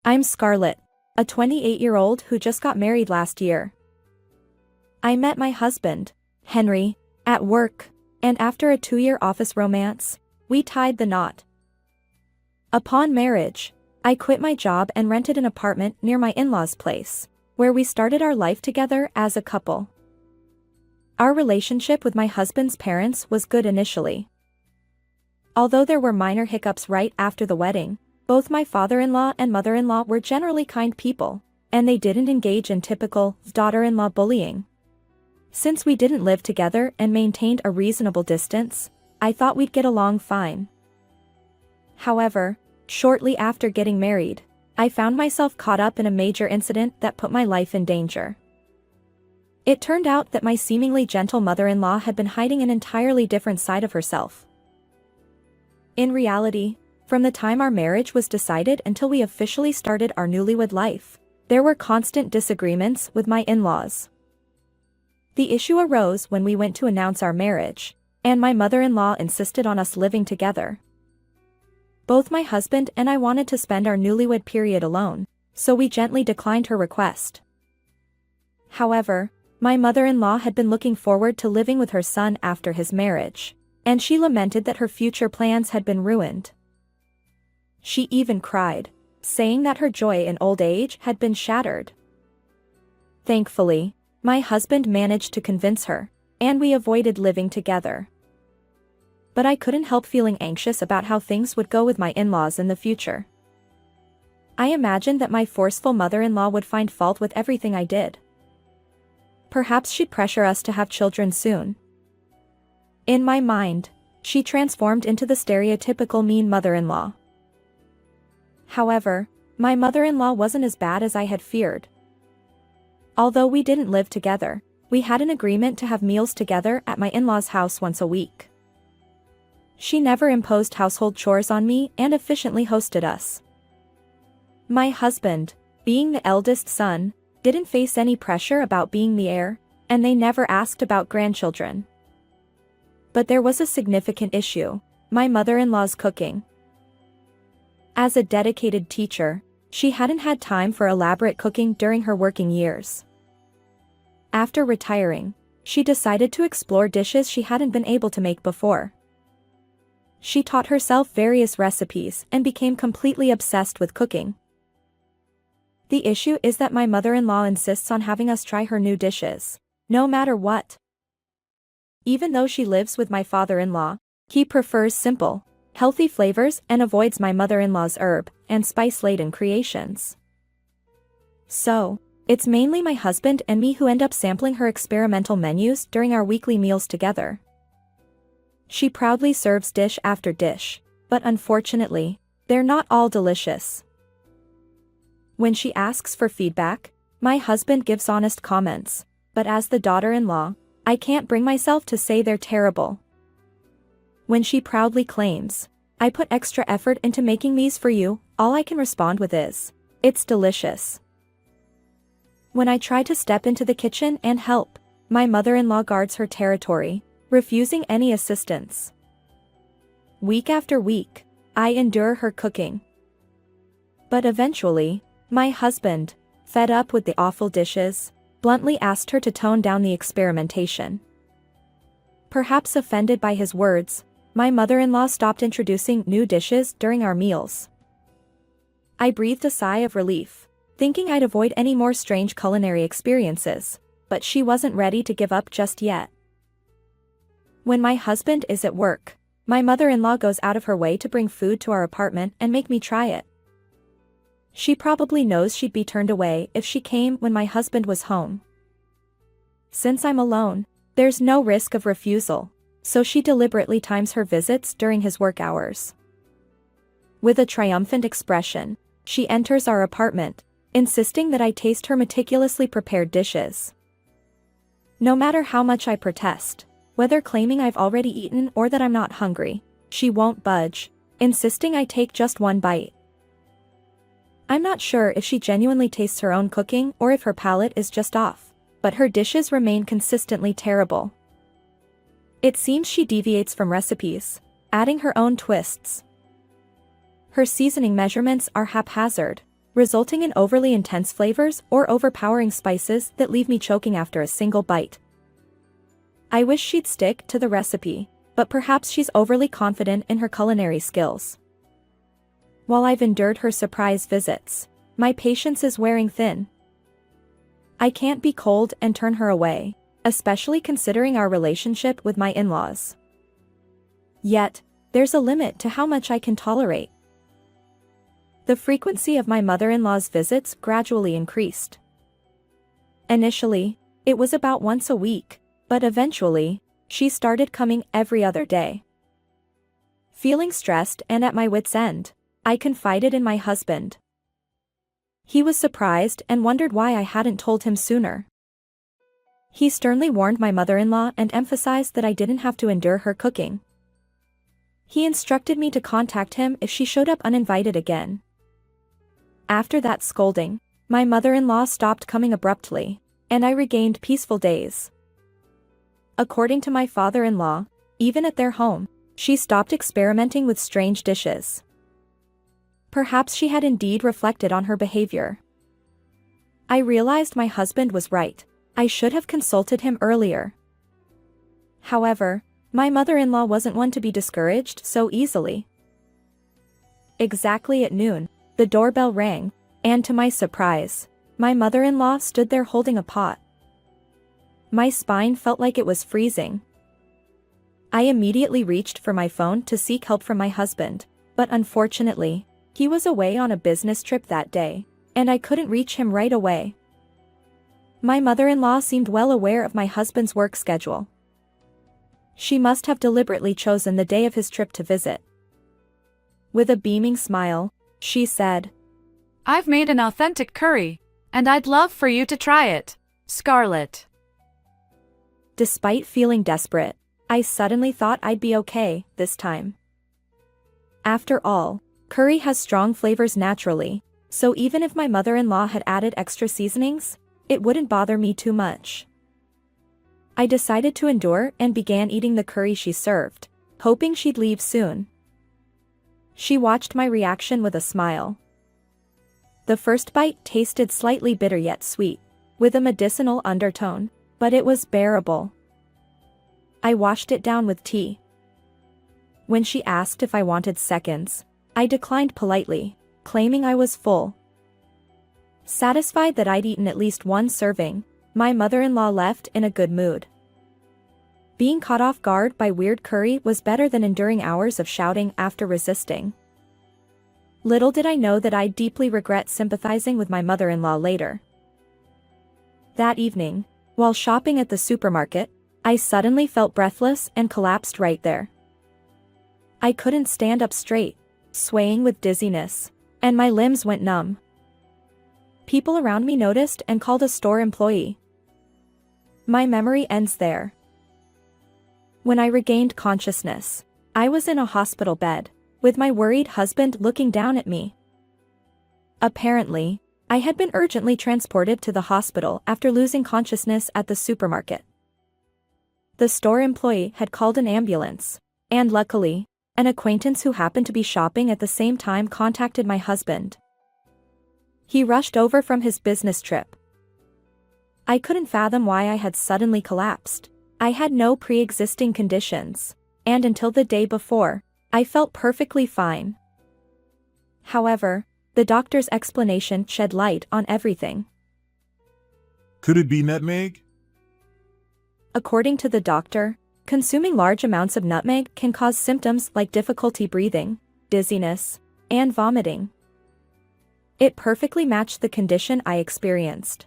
I'm Scarlett, a 28-year-old who just got married last year. I met my husband, Henry, at work, and after a 2-year office romance, we tied the knot. Upon marriage, I quit my job and rented an apartment near my in-laws' place, where we started our life together as a couple. Our relationship with my husband's parents was good initially. Although there were minor hiccups right after the wedding, both my father-in-law and mother-in-law were generally kind people, and they didn't engage in typical daughter-in-law bullying. Since we didn't live together and maintained a reasonable distance, I thought we'd get along fine. However, shortly after getting married, I found myself caught up in a major incident that put my life in danger. It turned out that my seemingly gentle mother-in-law had been hiding an entirely different side of herself. In reality, from the time our marriage was decided until we officially started our newlywed life, there were constant disagreements with my in-laws. The issue arose when we went to announce our marriage, and my mother-in-law insisted on us living together. Both my husband and I wanted to spend our newlywed period alone, so we gently declined her request. However, my mother-in-law had been looking forward to living with her son after his marriage, and she lamented that her future plans had been ruined. She even cried, saying that her joy in old age had been shattered. Thankfully, my husband managed to convince her, and we avoided living together. But I couldn't help feeling anxious about how things would go with my in-laws in the future. I imagined that my forceful mother-in-law would find fault with everything I did. Perhaps she'd pressure us to have children soon. In my mind, she transformed into the stereotypical mean mother-in-law. However, my mother-in-law wasn't as bad as I had feared. Although we didn't live together, we had an agreement to have meals together at my in-laws' house once a week. She never imposed household chores on me and efficiently hosted us. My husband, being the eldest son, didn't face any pressure about being the heir, and they never asked about grandchildren. But there was a significant issue: my mother-in-law's cooking. As a dedicated teacher, she hadn't had time for elaborate cooking during her working years. After retiring, she decided to explore dishes she hadn't been able to make before. She taught herself various recipes and became completely obsessed with cooking. The issue is that my mother-in-law insists on having us try her new dishes, no matter what. Even though she lives with my father-in-law, he prefers simple, healthy flavors and avoids my mother-in-law's herb and spice-laden creations. So, it's mainly my husband and me who end up sampling her experimental menus during our weekly meals together. She proudly serves dish after dish, but unfortunately, they're not all delicious. When she asks for feedback, my husband gives honest comments, but as the daughter-in-law, I can't bring myself to say they're terrible. When she proudly claims, "I put extra effort into making these for you," all I can respond with is, "It's delicious." When I try to step into the kitchen and help, my mother-in-law guards her territory, refusing any assistance. Week after week, I endure her cooking. But eventually, my husband, fed up with the awful dishes, bluntly asked her to tone down the experimentation. Perhaps offended by his words, my mother-in-law stopped introducing new dishes during our meals. I breathed a sigh of relief, thinking I'd avoid any more strange culinary experiences, but she wasn't ready to give up just yet. When my husband is at work, my mother-in-law goes out of her way to bring food to our apartment and make me try it. She probably knows she'd be turned away if she came when my husband was home. Since I'm alone, there's no risk of refusal, so she deliberately times her visits during his work hours. With a triumphant expression, she enters our apartment, insisting that I taste her meticulously prepared dishes. No matter how much I protest, whether claiming I've already eaten or that I'm not hungry, she won't budge, insisting I take just one bite. I'm not sure if she genuinely tastes her own cooking or if her palate is just off, but her dishes remain consistently terrible. It seems she deviates from recipes, adding her own twists. Her seasoning measurements are haphazard, resulting in overly intense flavors or overpowering spices that leave me choking after a single bite. I wish she'd stick to the recipe, but perhaps she's overly confident in her culinary skills. While I've endured her surprise visits, my patience is wearing thin. I can't be cold and turn her away, especially considering our relationship with my in-laws. Yet, there's a limit to how much I can tolerate. The frequency of my mother-in-law's visits gradually increased. Initially, it was about once a week, but eventually, she started coming every other day. Feeling stressed and at my wit's end, I confided in my husband. He was surprised and wondered why I hadn't told him sooner. He sternly warned my mother-in-law and emphasized that I didn't have to endure her cooking. He instructed me to contact him if she showed up uninvited again. After that scolding, my mother-in-law stopped coming abruptly, and I regained peaceful days. According to my father-in-law, even at their home, she stopped experimenting with strange dishes. Perhaps she had indeed reflected on her behavior. I realized my husband was right. I should have consulted him earlier. However, my mother-in-law wasn't one to be discouraged so easily. Exactly at noon, the doorbell rang, and to my surprise, my mother-in-law stood there holding a pot. My spine felt like it was freezing. I immediately reached for my phone to seek help from my husband, but unfortunately, he was away on a business trip that day, and I couldn't reach him right away. My mother-in-law seemed well aware of my husband's work schedule. She must have deliberately chosen the day of his trip to visit. With a beaming smile, she said, "I've made an authentic curry, and I'd love for you to try it, Scarlett." Despite feeling desperate, I suddenly thought I'd be okay this time. After all, curry has strong flavors naturally, so even if my mother-in-law had added extra seasonings, it wouldn't bother me too much. I decided to endure and began eating the curry she served, hoping she'd leave soon. She watched my reaction with a smile. The first bite tasted slightly bitter yet sweet, with a medicinal undertone, but it was bearable. I washed it down with tea. When she asked if I wanted seconds, I declined politely, claiming I was full. Satisfied that I'd eaten at least one serving, my mother-in-law left in a good mood. Being caught off guard by weird curry was better than enduring hours of shouting after resisting. Little did I know that I'd deeply regret sympathizing with my mother-in-law later. That evening, while shopping at the supermarket, I suddenly felt breathless and collapsed right there. I couldn't stand up straight, swaying with dizziness, and my limbs went numb. People around me noticed and called a store employee. My memory ends there. When I regained consciousness, I was in a hospital bed, with my worried husband looking down at me. Apparently, I had been urgently transported to the hospital after losing consciousness at the supermarket. The store employee had called an ambulance, and luckily, an acquaintance who happened to be shopping at the same time contacted my husband. He rushed over from his business trip. I couldn't fathom why I had suddenly collapsed. I had no pre-existing conditions, and until the day before, I felt perfectly fine. However, the doctor's explanation shed light on everything. Could it be nutmeg? According to the doctor, consuming large amounts of nutmeg can cause symptoms like difficulty breathing, dizziness, and vomiting. It perfectly matched the condition I experienced.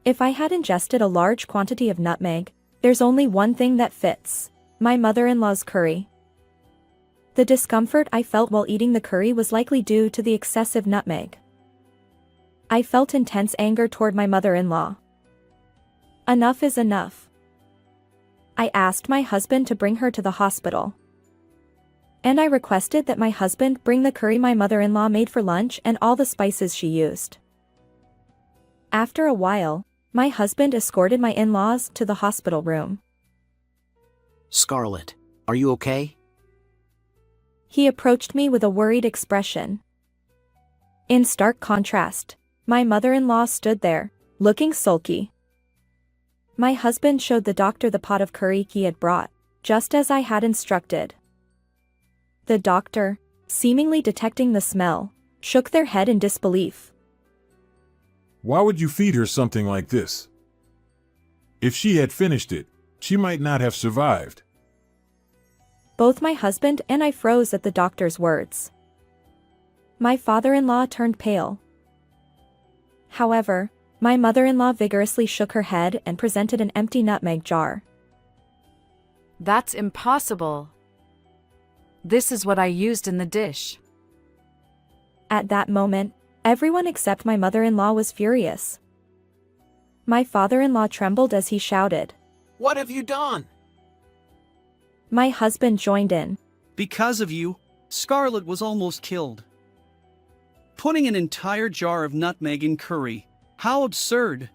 If I had ingested a large quantity of nutmeg, there's only one thing that fits: my mother-in-law's curry. The discomfort I felt while eating the curry was likely due to the excessive nutmeg. I felt intense anger toward my mother-in-law. Enough is enough. I asked my husband to bring her to the hospital. And I requested that my husband bring the curry my mother-in-law made for lunch and all the spices she used. After a while, my husband escorted my in-laws to the hospital room. "Scarlett, are you okay?" He approached me with a worried expression. In stark contrast, my mother-in-law stood there, looking sulky. My husband showed the doctor the pot of curry he had brought, just as I had instructed. The doctor, seemingly detecting the smell, shook their head in disbelief. Why would you feed her something like this? If she had finished it, she might not have survived. Both my husband and I froze at the doctor's words. My father-in-law turned pale. However, my mother-in-law vigorously shook her head and presented an empty nutmeg jar. That's impossible. This is what I used in the dish. At that moment, everyone except my mother-in-law was furious. My father-in-law trembled as he shouted. What have you done? My husband joined in. Because of you, Scarlett was almost killed. Putting an entire jar of nutmeg in curry. How absurd!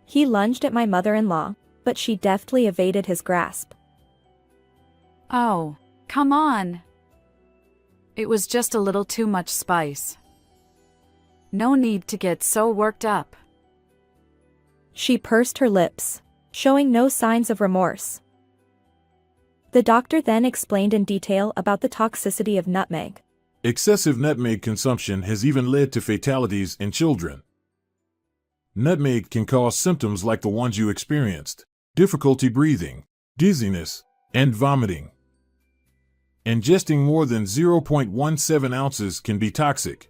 He lunged at my mother-in-law, but she deftly evaded his grasp. Oh, come on. It was just a little too much spice. No need to get so worked up. She pursed her lips, showing no signs of remorse. The doctor then explained in detail about the toxicity of nutmeg. Excessive nutmeg consumption has even led to fatalities in children. Nutmeg can cause symptoms like the ones you experienced: difficulty breathing, dizziness, and vomiting. Ingesting more than 0.17 ounces can be toxic.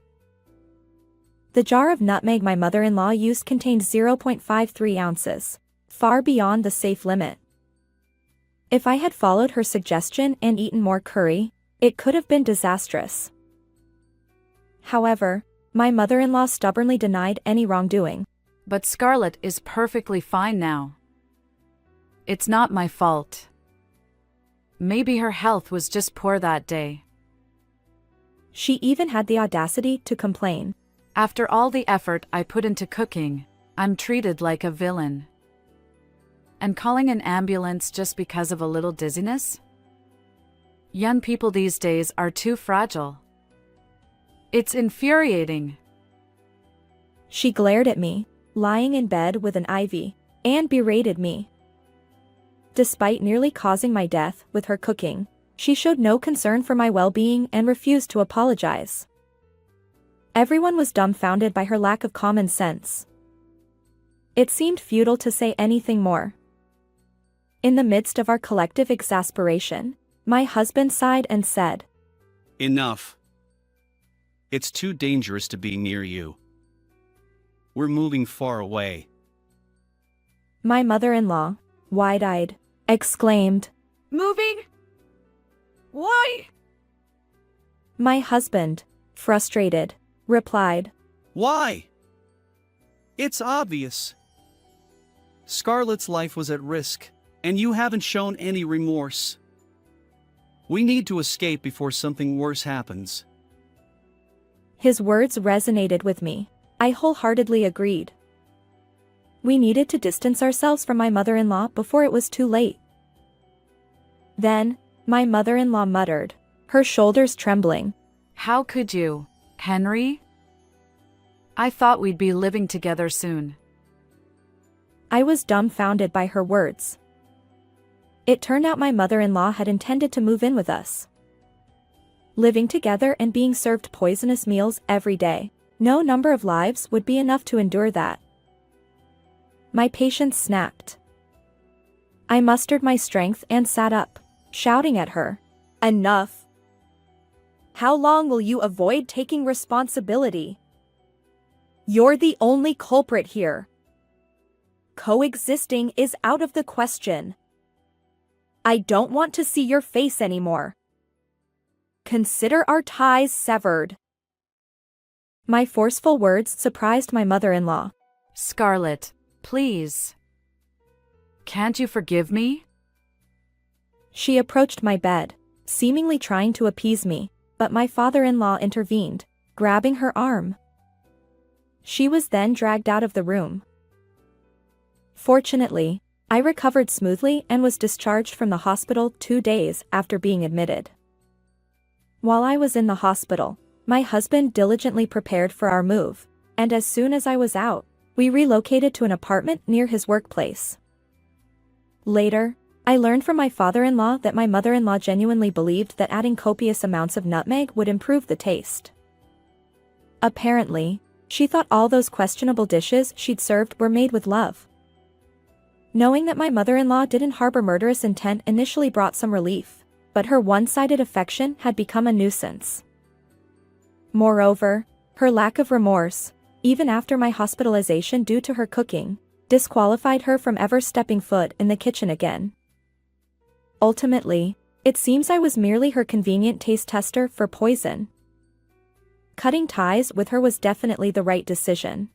The jar of nutmeg my mother-in-law used contained 0.53 ounces, far beyond the safe limit. If I had followed her suggestion and eaten more curry, it could have been disastrous. However, my mother-in-law stubbornly denied any wrongdoing. But Scarlett is perfectly fine now. It's not my fault. Maybe her health was just poor that day. She even had the audacity to complain. After all the effort I put into cooking, I'm treated like a villain. And calling an ambulance just because of a little dizziness? Young people these days are too fragile. It's infuriating. She glared at me, lying in bed with an IV, and berated me. Despite nearly causing my death with her cooking, she showed no concern for my well-being and refused to apologize. Everyone was dumbfounded by her lack of common sense. It seemed futile to say anything more. In the midst of our collective exasperation, my husband sighed and said, Enough. It's too dangerous to be near you. We're moving far away. My mother-in-law, wide-eyed, exclaimed, Moving? Why? My husband, frustrated, replied, Why? It's obvious. Scarlett's life was at risk, and you haven't shown any remorse. We need to escape before something worse happens. His words resonated with me. I wholeheartedly agreed. We needed to distance ourselves from my mother-in-law before it was too late. Then, my mother-in-law muttered, her shoulders trembling. How could you, Henry? I thought we'd be living together soon. I was dumbfounded by her words. It turned out my mother-in-law had intended to move in with us. Living together and being served poisonous meals every day, no number of lives would be enough to endure that. My patience snapped. I mustered my strength and sat up, shouting at her, Enough! How long will you avoid taking responsibility? You're the only culprit here. Coexisting is out of the question. I don't want to see your face anymore. Consider our ties severed. My forceful words surprised my mother-in-law. Scarlett, please. Can't you forgive me? She approached my bed, seemingly trying to appease me, but my father-in-law intervened, grabbing her arm. She was then dragged out of the room. Fortunately, I recovered smoothly and was discharged from the hospital 2 days after being admitted. While I was in the hospital, My husband diligently prepared for our move, and as soon as I was out, we relocated to an apartment near his workplace. Later, I learned from my father-in-law that my mother-in-law genuinely believed that adding copious amounts of nutmeg would improve the taste. Apparently, she thought all those questionable dishes she'd served were made with love. Knowing that my mother-in-law didn't harbor murderous intent initially brought some relief, but her one-sided affection had become a nuisance. Moreover, her lack of remorse, even after my hospitalization due to her cooking, disqualified her from ever stepping foot in the kitchen again. Ultimately, it seems I was merely her convenient taste tester for poison. Cutting ties with her was definitely the right decision.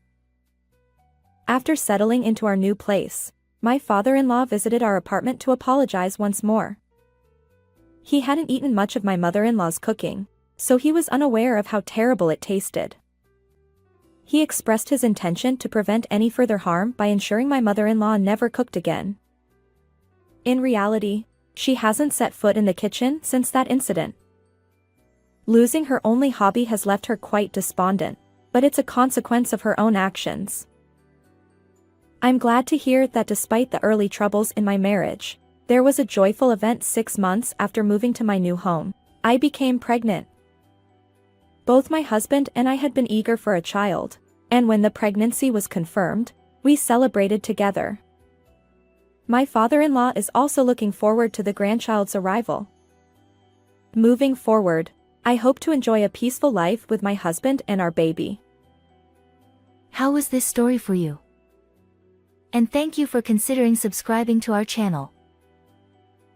After settling into our new place, my father-in-law visited our apartment to apologize once more. He hadn't eaten much of my mother-in-law's cooking, so he was unaware of how terrible it tasted. He expressed his intention to prevent any further harm by ensuring my mother-in-law never cooked again. In reality, she hasn't set foot in the kitchen since that incident. Losing her only hobby has left her quite despondent, but it's a consequence of her own actions. I'm glad to hear that despite the early troubles in my marriage, there was a joyful event 6 months after moving to my new home. I became pregnant. Both my husband and I had been eager for a child, and when the pregnancy was confirmed, we celebrated together. My father-in-law is also looking forward to the grandchild's arrival. Moving forward, I hope to enjoy a peaceful life with my husband and our baby. How was this story for you? And thank you for considering subscribing to our channel.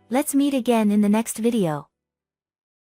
Let's meet again in the next video.